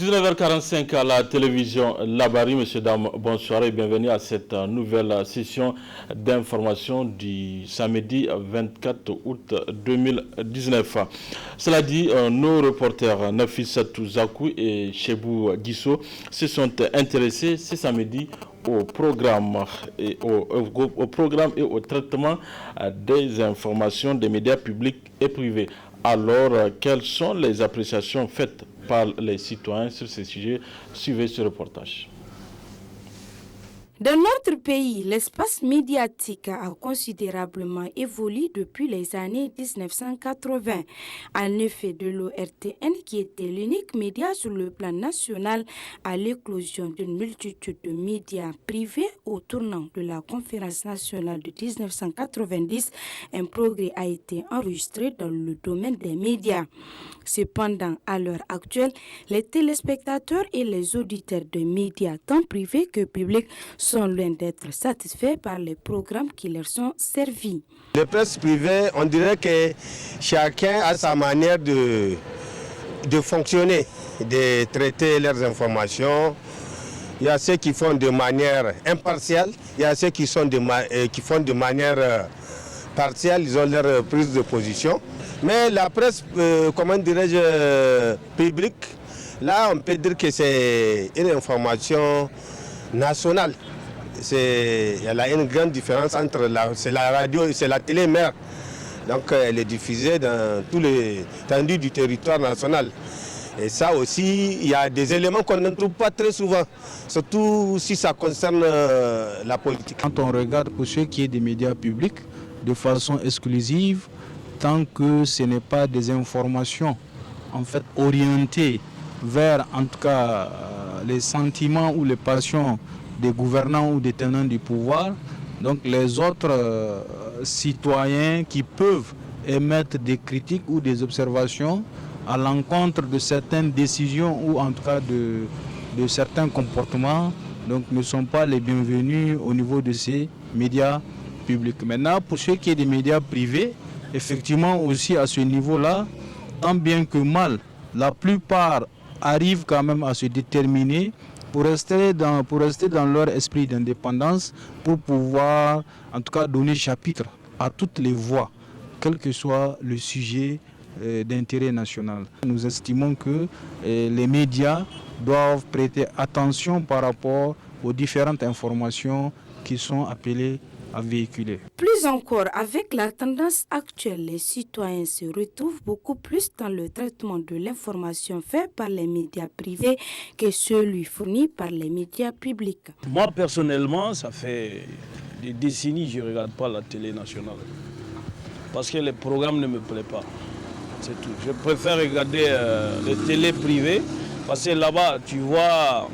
19h45 à la télévision Labari. Messieurs, dames, bonsoir et bienvenue à cette nouvelle session d'information du samedi 24 août 2019. Cela dit, nos reporters Nafissatou Zakou et Chebou Guisso se sont intéressés ce samedi au programme et au traitement des informations des médias publics et privés. Alors, quelles sont les appréciations faites par les citoyens sur ces sujets? Suivez ce reportage. Dans notre pays, l'espace médiatique a considérablement évolué depuis les années 1980. En effet, de l'ORTN, qui était l'unique média sur le plan national, à l'éclosion d'une multitude de médias privés au tournant de la conférence nationale de 1990, un progrès a été enregistré dans le domaine des médias. Cependant, à l'heure actuelle, les téléspectateurs et les auditeurs de médias, tant privés que publics, sont loin d'être satisfaits par les programmes qui leur sont servis. Les presses privées, on dirait que chacun a sa manière de fonctionner, de traiter leurs informations. Il y a ceux qui font de manière impartiale, il y a ceux qui font de manière partielle, ils ont leur prise de position. Mais la presse, comment dirais-je, publique, là on peut dire que c'est une information nationale. Il y a une grande différence entre la radio et c'est la télé mère. Donc elle est diffusée dans tous les étendues du territoire national. Et ça aussi, il y a des éléments qu'on ne trouve pas très souvent, surtout si ça concerne la politique. Quand on regarde pour ce qui est des médias publics, de façon exclusive, tant que ce n'est pas des informations en fait orientées vers en tout cas les sentiments ou les passions des gouvernants ou des tenants du pouvoir, donc les autres citoyens qui peuvent émettre des critiques ou des observations à l'encontre de certaines décisions ou en tout cas de certains comportements, donc ne sont pas les bienvenus au niveau de ces médias publics. Maintenant, pour ce qui est des médias privés, effectivement aussi à ce niveau-là, tant bien que mal, la plupart arrivent quand même à se déterminer pour rester dans leur esprit d'indépendance, pour pouvoir en tout cas donner chapitre à toutes les voix, quel que soit le sujet d'intérêt national. Nous estimons que les médias doivent prêter attention par rapport aux différentes informations qui sont appelées à véhiculer. Plus encore, avec la tendance actuelle, les citoyens se retrouvent beaucoup plus dans le traitement de l'information fait par les médias privés que celui fourni par les médias publics. Moi, personnellement, ça fait des décennies que je ne regarde pas la télé nationale. Parce que les programmes ne me plaisent pas. C'est tout. Je préfère regarder les télés privées parce que là-bas, tu vois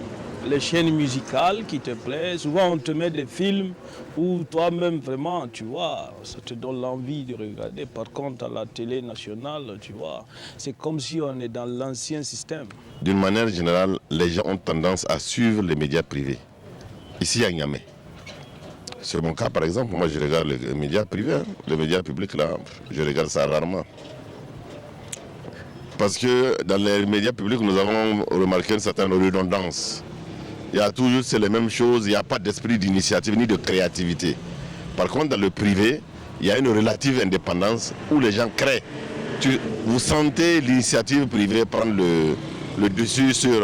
les chaînes musicales qui te plaisent. Souvent, on te met des films où toi-même, vraiment, tu vois, ça te donne l'envie de regarder. Par contre, à la télé nationale, tu vois, c'est comme si on est dans l'ancien système. D'une manière générale, les gens ont tendance à suivre les médias privés. Ici, à Niamey. C'est mon cas, par exemple. Moi, je regarde les médias privés. Hein. Les médias publics, là, je regarde ça rarement. Parce que dans les médias publics, nous avons remarqué une certaine redondance. Il y a toujours c'est les mêmes choses, il n'y a pas d'esprit d'initiative ni de créativité. Par contre, dans le privé, il y a une relative indépendance où les gens créent. Vous sentez l'initiative privée prendre le dessus sur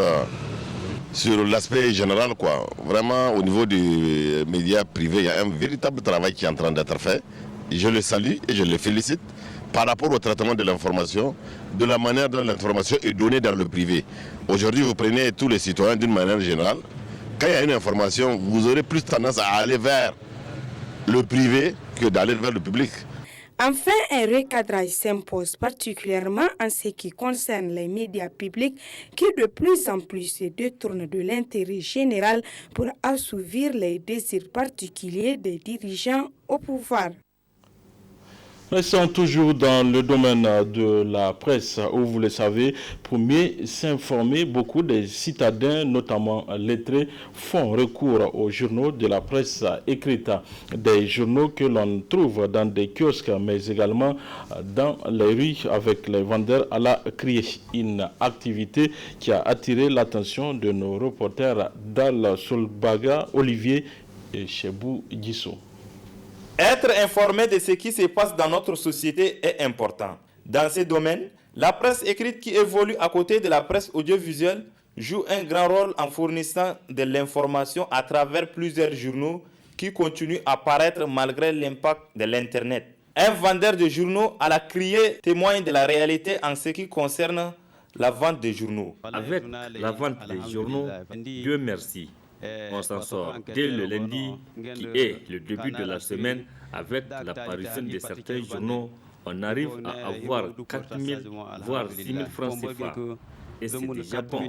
l'aspect général, quoi. Vraiment, au niveau des médias privés, il y a un véritable travail qui est en train d'être fait. Je le salue et je le félicite par rapport au traitement de l'information, de la manière dont l'information est donnée dans le privé. Aujourd'hui, vous prenez tous les citoyens d'une manière générale. Quand il y a une information, vous aurez plus tendance à aller vers le privé que d'aller vers le public. Enfin, un recadrage s'impose particulièrement en ce qui concerne les médias publics qui de plus en plus se détournent de l'intérêt général pour assouvir les désirs particuliers des dirigeants au pouvoir. Restons toujours dans le domaine de la presse où, vous le savez, pour mieux s'informer, beaucoup de citadins, notamment lettrés, font recours aux journaux de la presse écrite. Des journaux que l'on trouve dans des kiosques, mais également dans les rues avec les vendeurs à la criée. Une activité qui a attiré l'attention de nos reporters Dal Solbaga, Olivier et Chebou Gisso. Être informé de ce qui se passe dans notre société est important. Dans ce domaine, la presse écrite qui évolue à côté de la presse audiovisuelle joue un grand rôle en fournissant de l'information à travers plusieurs journaux qui continuent à paraître malgré l'impact de l'Internet. Un vendeur de journaux à la criée témoigne de la réalité en ce qui concerne la vente des journaux. Avec la vente des journaux, Dieu merci. On s'en sort dès le lundi, qui est le début de la semaine. Avec l'apparition de certains journaux, on arrive à avoir 4 000 voire 6 000 francs CFA. Et c'est déjà bon,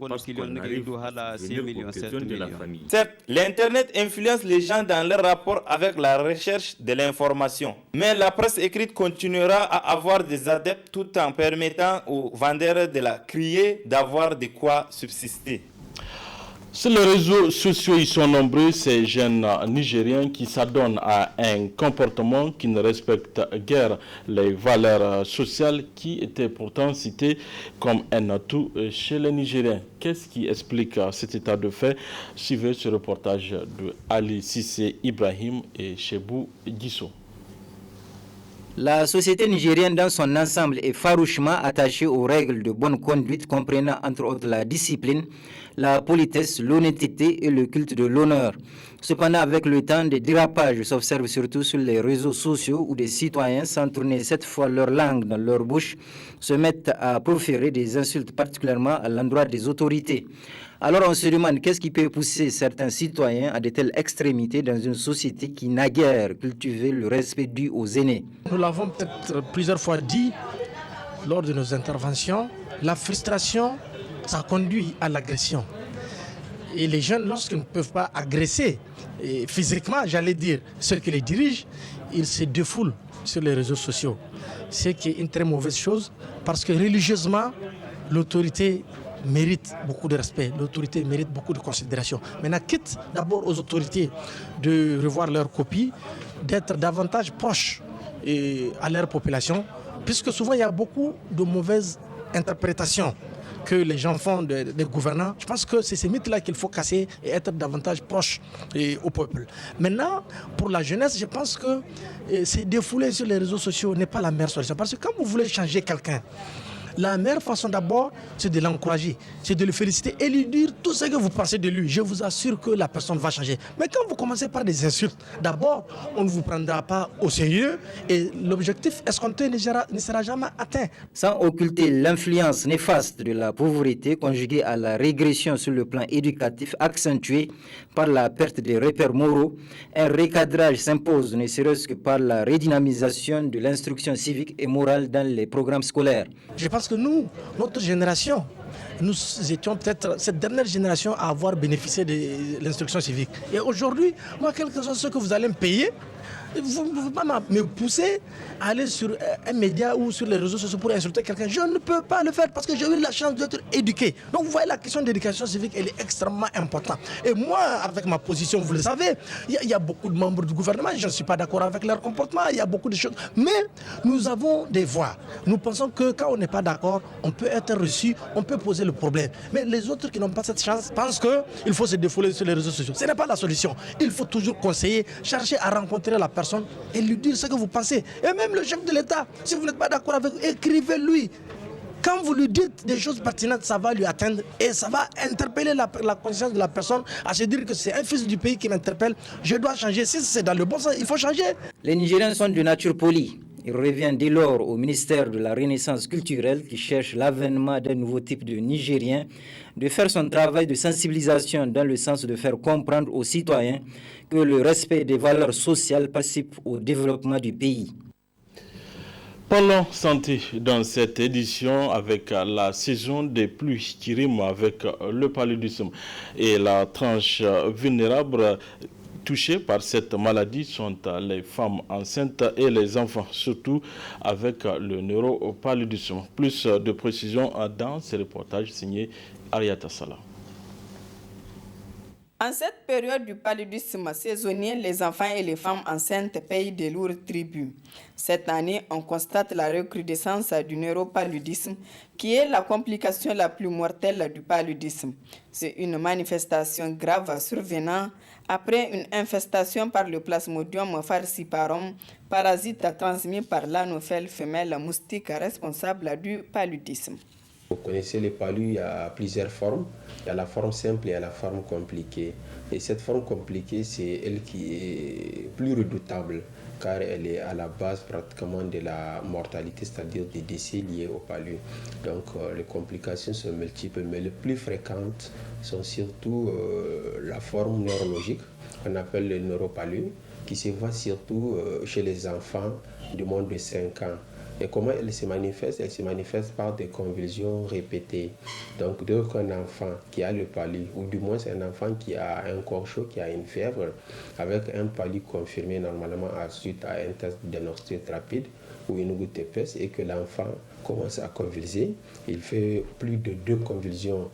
parce qu'on arrive à venir aux besoins de la famille. Certes, l'Internet influence les gens dans leur rapport avec la recherche de l'information. Mais la presse écrite continuera à avoir des adeptes tout en permettant aux vendeurs de la criée d'avoir de quoi subsister. Sur les réseaux sociaux, ils sont nombreux, ces jeunes Nigériens qui s'adonnent à un comportement qui ne respecte guère les valeurs sociales qui étaient pourtant citées comme un atout chez les Nigériens. Qu'est-ce qui explique cet état de fait? Suivez ce reportage de Ali Sissé Ibrahim et Chebou Gisso. La société nigérienne dans son ensemble est farouchement attachée aux règles de bonne conduite comprenant entre autres la discipline, la politesse, l'honnêteté et le culte de l'honneur. Cependant, avec le temps, des dérapages s'observent surtout sur les réseaux sociaux où des citoyens, sans tourner cette fois leur langue dans leur bouche, se mettent à proférer des insultes particulièrement à l'endroit des autorités. Alors on se demande qu'est-ce qui peut pousser certains citoyens à de telles extrémités dans une société qui n'a guère cultivé le respect dû aux aînés. Nous l'avons peut-être plusieurs fois dit lors de nos interventions, la frustration, ça conduit à l'agression. Et les jeunes, lorsqu'ils ne peuvent pas agresser physiquement, j'allais dire, ceux qui les dirigent, ils se défoulent sur les réseaux sociaux. Ce qui est une très mauvaise chose parce que religieusement, l'autorité mérite beaucoup de respect, l'autorité mérite beaucoup de considération. Maintenant, quitte d'abord aux autorités de revoir leurs copies, d'être davantage proches à leur population, puisque souvent il y a beaucoup de mauvaises interprétations que les gens font des gouvernants. Je pense que c'est ces mythes-là qu'il faut casser et être davantage proche au peuple. Maintenant, pour la jeunesse, je pense que se défouler sur les réseaux sociaux n'est pas la meilleure solution. Parce que quand vous voulez changer quelqu'un, la meilleure façon d'abord, c'est de l'encourager, c'est de le féliciter et lui dire tout ce que vous pensez de lui. Je vous assure que la personne va changer. Mais quand vous commencez par des insultes, d'abord, on ne vous prendra pas au sérieux et l'objectif escompté ne sera jamais atteint. Sans occulter l'influence néfaste de la pauvreté conjuguée à la régression sur le plan éducatif accentuée par la perte des repères moraux, un recadrage s'impose ne serait-ce que par la redynamisation de l'instruction civique et morale dans les programmes scolaires. Je pense que nous, notre génération, nous étions peut-être cette dernière génération à avoir bénéficié de l'instruction civique. Et aujourd'hui, moi, quel que soit ce que vous allez me payer, vous ne pouvez pas me pousser à aller sur un média ou sur les réseaux sociaux pour insulter quelqu'un. Je ne peux pas le faire parce que j'ai eu la chance d'être éduqué. Donc vous voyez, la question d'éducation civique, elle est extrêmement importante. Et moi, avec ma position, vous le savez, il y a beaucoup de membres du gouvernement, je ne suis pas d'accord avec leur comportement, il y a beaucoup de choses. Mais nous avons des voix. Nous pensons que quand on n'est pas d'accord, on peut être reçu, on peut poser le problème. Mais les autres qui n'ont pas cette chance pensent qu'il faut se défouler sur les réseaux sociaux. Ce n'est pas la solution. Il faut toujours conseiller, chercher à rencontrer la personne et lui dire ce que vous pensez. Et même le chef de l'État, si vous n'êtes pas d'accord avec lui, écrivez-lui. Quand vous lui dites des choses pertinentes, ça va lui atteindre et ça va interpeller la conscience de la personne à se dire que c'est un fils du pays qui m'interpelle, je dois changer. Si c'est dans le bon sens, il faut changer. Les Nigériens sont de nature polie. Il revient dès lors au ministère de la Renaissance culturelle qui cherche l'avènement d'un nouveau type de Nigériens de faire son travail de sensibilisation dans le sens de faire comprendre aux citoyens que le respect des valeurs sociales participe au développement du pays. Parlons santé dans cette édition avec la saison des pluies qui rime avec le paludisme et la tranche vulnérable. touchés par cette maladie sont les femmes enceintes et les enfants, surtout avec le neuropaludisme. Plus de précisions dans ce reportage signé Ariata Salah. En cette période du paludisme saisonnier, les enfants et les femmes enceintes payent de lourds tributs. Cette année, on constate la recrudescence du neuropaludisme, qui est la complication la plus mortelle du paludisme. C'est une manifestation grave survenant après une infestation par le Plasmodium falciparum, parasite transmis par l'anophèle femelle moustique responsable du paludisme. Vous connaissez les palus, il y a plusieurs formes. Il y a la forme simple et il y a la forme compliquée. Et cette forme compliquée, c'est elle qui est plus redoutable car elle est à la base pratiquement de la mortalité, c'est-à-dire des décès liés au palud. Donc les complications sont multiples, mais les plus fréquentes sont surtout la forme neurologique, qu'on appelle le neuropalud, qui se voit surtout chez les enfants du moins de 5 ans. Et comment elle se manifeste? Elle se manifeste par des convulsions répétées. Donc, dès qu'un enfant qui a le palud, ou du moins c'est un enfant qui a un corps chaud, qui a une fièvre, avec un palud confirmé normalement suite à un test diagnostic rapide ou une goutte épaisse, et que l'enfant commence à convulser, il fait plus de 2 convulsions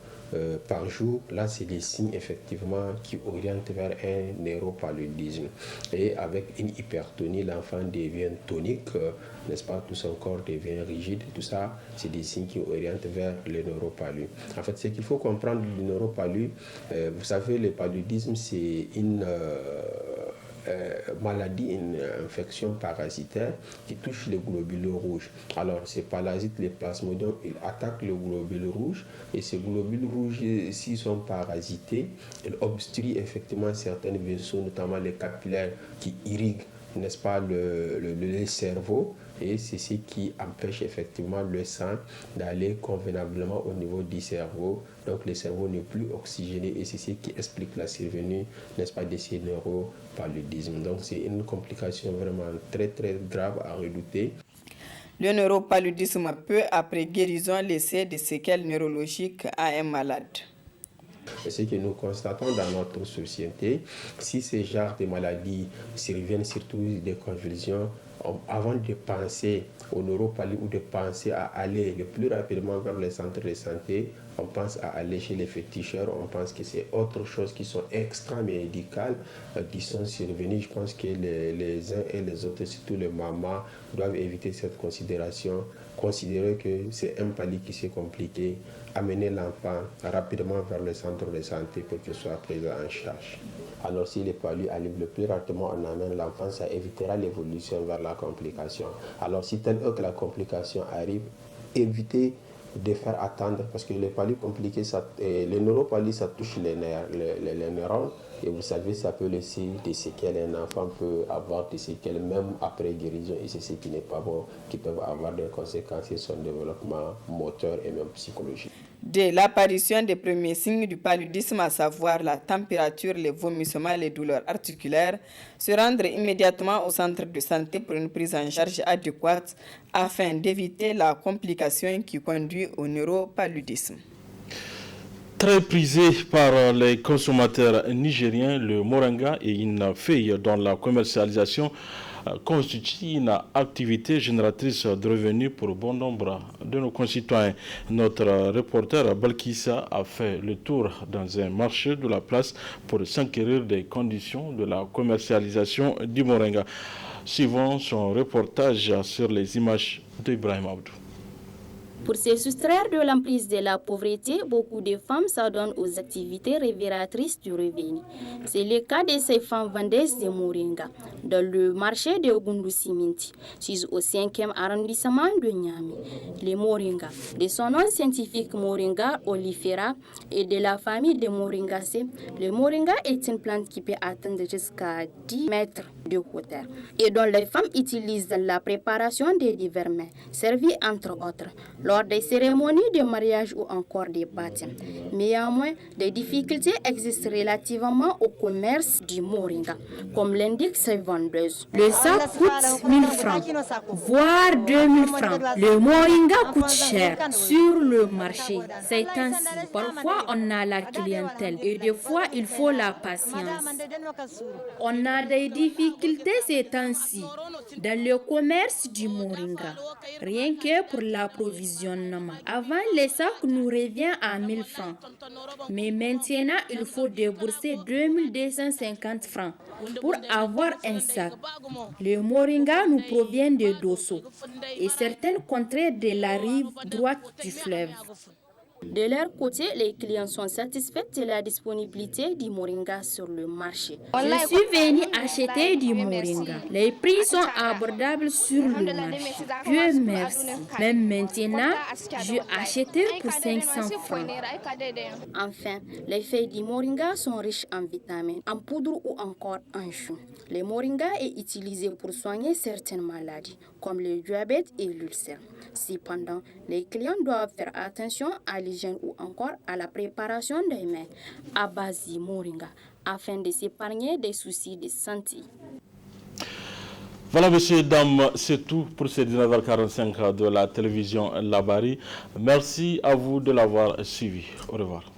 par jour, là c'est des signes effectivement qui orientent vers un neuropaludisme. Et avec une hypertonie, l'enfant devient tonique, n'est-ce pas, tout son corps devient rigide, tout ça c'est des signes qui orientent vers le neuropalud. En fait, ce qu'il faut comprendre du neuropalud, vous savez, le paludisme c'est une maladie, une infection parasitaire qui touche les globules rouges. Alors ces parasites, les plasmodiums, ils attaquent le globule rouge et ces globules rouges, s'ils sont parasités, ils obstruent effectivement certains vaisseaux, notamment les capillaires qui irriguent, n'est-ce pas, le cerveau, et c'est ce qui empêche effectivement le sang d'aller convenablement au niveau du cerveau. Donc le cerveau n'est plus oxygéné et c'est ce qui explique la survenue, n'est-ce pas, de ces neuropaludismes. Donc c'est une complication vraiment très très grave à redouter. Le neuropaludisme peut, après guérison, laisser des séquelles neurologiques à un malade. Ce que nous constatons dans notre société, si ces genres de maladies surviennent, surtout des convulsions, avant de penser au neuropalud ou de penser à aller le plus rapidement vers les centres de santé, on pense à aller chez les féticheurs, on pense que c'est autre chose qui sont extra-médicales qui sont survenues. Je pense que les uns et les autres, surtout les mamans, doivent éviter cette considération, considérer que c'est un palud qui s'est compliqué, amener l'enfant rapidement vers le centre de santé pour qu'il soit pris en charge. Alors si le palud arrive le plus rapidement, on amène l'enfant, ça évitera l'évolution vers la complication. Alors si tel que la complication arrive, évitez de faire attendre, parce que les palud compliqués, les neuropalud, ça touche les neurones, et vous savez, ça peut laisser des séquelles. Un enfant peut avoir des séquelles même après guérison, et c'est ce qui n'est pas bon, qui peuvent avoir des conséquences sur son développement moteur et même psychologique. Dès l'apparition des premiers signes du paludisme, à savoir la température, les vomissements, les douleurs articulaires, se rendre immédiatement au centre de santé pour une prise en charge adéquate afin d'éviter la complication qui conduit au neuropaludisme. Très prisé par les consommateurs nigériens, le moringa est une feuille dont la commercialisation constitue une activité génératrice de revenus pour bon nombre de nos concitoyens. Notre reporter Balkissa a fait le tour dans un marché de la place pour s'enquérir des conditions de la commercialisation du moringa. Suivons son reportage sur les images d'Ibrahim Abdou. Pour se soustraire de l'emprise de la pauvreté, beaucoup de femmes s'adonnent aux activités révélatrices du revenu. C'est le cas de ces femmes vendeuses de moringa dans le marché de Gundu Siminti, situé au 5e arrondissement de Niamey. Le moringa, de son nom scientifique Moringa oleifera et de la famille de Moringacées, le moringa est une plante qui peut atteindre jusqu'à 10 mètres de hauteur et dont les femmes utilisent dans la préparation des divers mets, servis entre autres. lors des cérémonies de mariage ou encore des baptêmes. Néanmoins, des difficultés existent relativement au commerce du moringa, comme l'indiquent ces vendeuses. Le sac coûte 1000 francs, voire 2000 francs. Le moringa coûte cher sur le marché. C'est ainsi. Parfois, on a la clientèle et des fois, il faut la patience. On a des difficultés ces temps-ci dans le commerce du moringa, rien que pour l'approvisionnement. Avant, les sacs nous revient à 1000 francs, mais maintenant, il faut débourser 2250 francs pour avoir un sac. Le moringa nous provient de Dosso et certaines contrées de la rive droite du fleuve. De leur côté, les clients sont satisfaits de la disponibilité du moringa sur le marché. Je suis venu acheter du moringa. Les prix sont abordables sur le marché. Dieu merci. Même maintenant, j'ai acheté pour 500 francs. Enfin, les feuilles du moringa sont riches en vitamines, en poudre ou encore en chou. Le moringa est utilisé pour soigner certaines maladies, comme le diabète et l'ulcère. Cependant, les clients doivent faire attention à l'hygiène ou encore à la préparation des mets à base de moringa afin de s'épargner des soucis de santé. Voilà, messieurs, dames, c'est tout pour ces 19h45 de la télévision Labari. Merci à vous de l'avoir suivi. Au revoir.